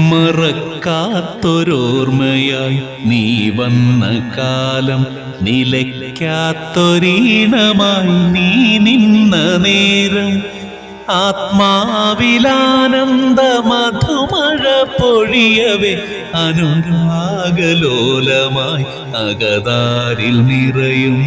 മറക്കാത്തൊരോർമ്മയായി നീ വന്ന കാലം, നിലയ്ക്കാത്തൊരീണമായി നീ നിന്ന നേരം, ആത്മാവിലാനന്ദ മധുമഴ പൊഴിയവേ അനുരാഗലോലമായി അകതാരിൽ നിറയും.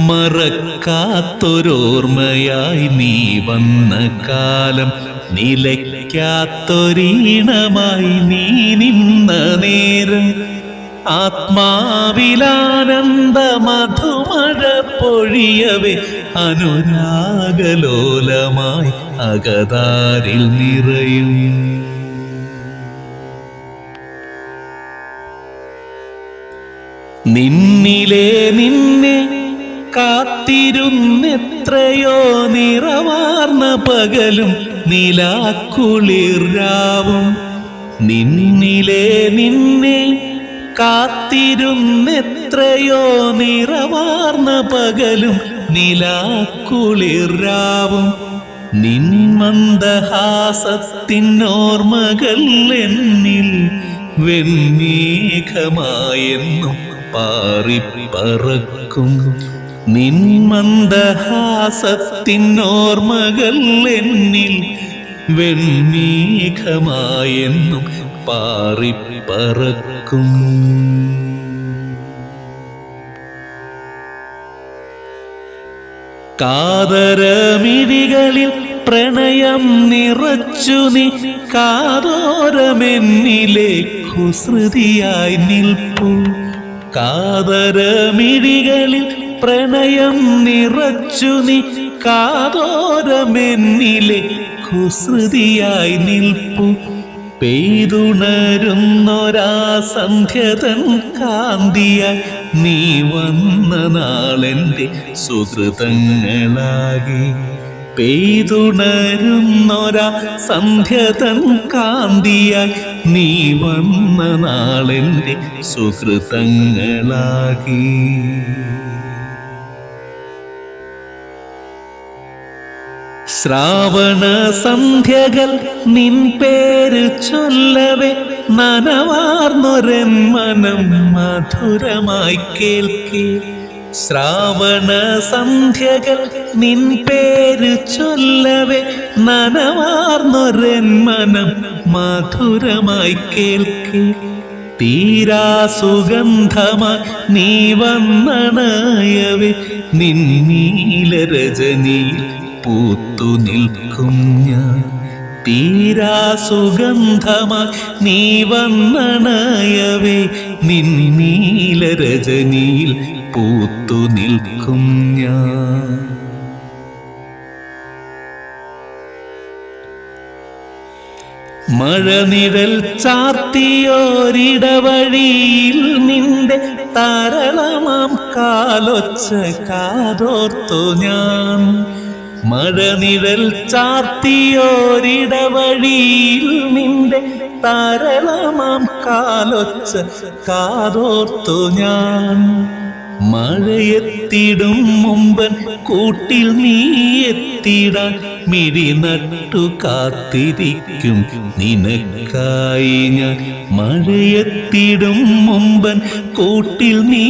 മറക്കാത്തൊരോർമ്മയായി നീ വന്ന കാലം, നിലയ്ക്കാത്തൊരീണമായി നീ നിന്ന നേരം, ആത്മാവിലാനന്ദ മധുമഴ പൊഴിയവേ അനുരാഗലോലമായി അകതാരിൽ നിറയും. നിന്നിലെ നിന്നെ കാത്തിരുന്നെത്രയോ നിറവാർന്ന പകലും നിലാക്കുളിർരാവും. നിന്നിലെ നിന്നെ കാത്തിരുന്നെത്രയോ നിറവാർന്ന പകലും നിലാക്കുളിർരാവും. നിൻ മന്ദഹാസത്തിനോർമ്മകൾ എന്നിൽ വെണ്ണീഘമായെന്നും പാറിപ്പറക്കും. നിൻ മന്ദഹാസത്തിനോർമ്മകൾ എന്നിൽ വെണ്ണീഘമായെന്നും പാറിപ്പറക്കും. കാതരമിഴികളിൽ പ്രണയം നിറച്ചു നീ കാതോരമെന്നിലെ കുസൃതിയായി നിൽപ്പൂ. കാതരമിഴികളിൽ പ്രണയം നിറച്ചു നീ കാതോരമെന്നിലെ കുസൃതിയായി നിൽപ്പൂ. പെയ്തുണരുന്നൊരാ സന്ധ്യതൻ കാന്തിയായി നീ വന്ന നാളെൻ്റെ സുഹൃതങ്ങളാകെ. പെയ്തുണരുന്നൊരാ സന്ധ്യതൻ കാന്തിയായി നീ വന്ന നാളെൻ്റെ സുഹൃതങ്ങളാകെ. ശ്രാവണ സന്ധ്യകൾ നിൻ പേര് ചൊല്ലവേ നനവാർന്നൊരൻ മനം മധുരമായി കേൾക്കേ. ശ്രാവണ സന്ധ്യകൾ നിൻ പേര് ചൊല്ലവേ നനവാർന്നൊരൻ മനം മധുരമായി കേൾക്കേ. തീരാ സുഗന്ധമായി നീ വന്നണയവേ നിൻ നീലരജനിയിൽ പൂത്തു നിൽക്കും ഞാൻ. തീരാ സുഗന്ധമായി നീ വന്നണയവേ നിൻ നീലരജനിയിൽ പൂത്തു നിൽക്കും ഞാൻ. മഴനിഴൽ ചാർത്തിയോരിടവഴിയിൽ നിന്റെ താരളമാം കാലൊച്ച കാതോർത്തു ഞാൻ. മഴനിഴൽ ചാർത്തിയോരിടവഴിയിൽ നിന്റെ താരളമാം കാലൊച്ച കാതോർത്തു ഞാൻ. മഴയെത്തിടും മുമ്പൻ കൂട്ടിൽ നീ എത്തിടാൻ മിഴി നട്ടു കാത്തിരിക്കും നിനക്കായി ഞാൻ. മഴയെത്തിടും മുമ്പൻ കൂട്ടിൽ നീ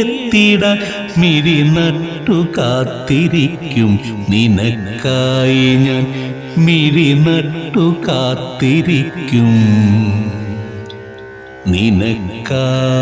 എത്തിടാൻ മിഴി നട്ടു കാത്തിരിക്കും നിനക്കായി ഞാൻ. മിഴി നട്ടു കാത്തിരിക്കും നിനക്കായി.